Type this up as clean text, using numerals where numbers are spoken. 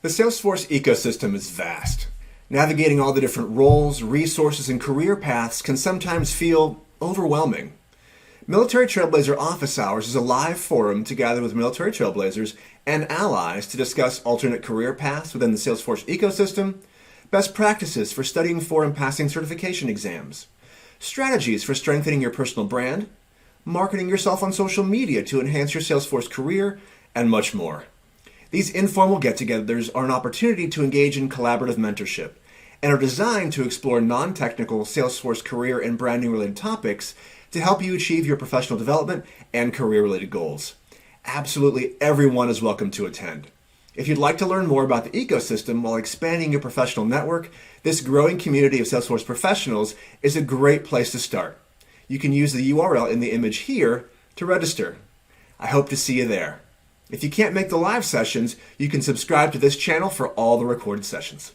The Salesforce ecosystem is vast. Navigating all the different roles, resources, and career paths can sometimes feel overwhelming. Military Trailblazer Office Hours is a live forum to gather with military trailblazers and allies to discuss alternate career paths within the Salesforce ecosystem, best practices for studying for and passing certification exams, strategies for strengthening your personal brand, marketing yourself on social media to enhance your Salesforce career, and much more. These informal get-togethers are an opportunity to engage in collaborative mentorship and are designed to explore non-technical Salesforce career and branding-related topics to help you achieve your professional development and career-related goals. Absolutely everyone is welcome to attend. If you'd like to learn more about the ecosystem while expanding your professional network, this growing community of Salesforce professionals is a great place to start. You can use the URL in the image here to register. I hope to see you there. If you can't make the live sessions, you can subscribe to this channel for all the recorded sessions.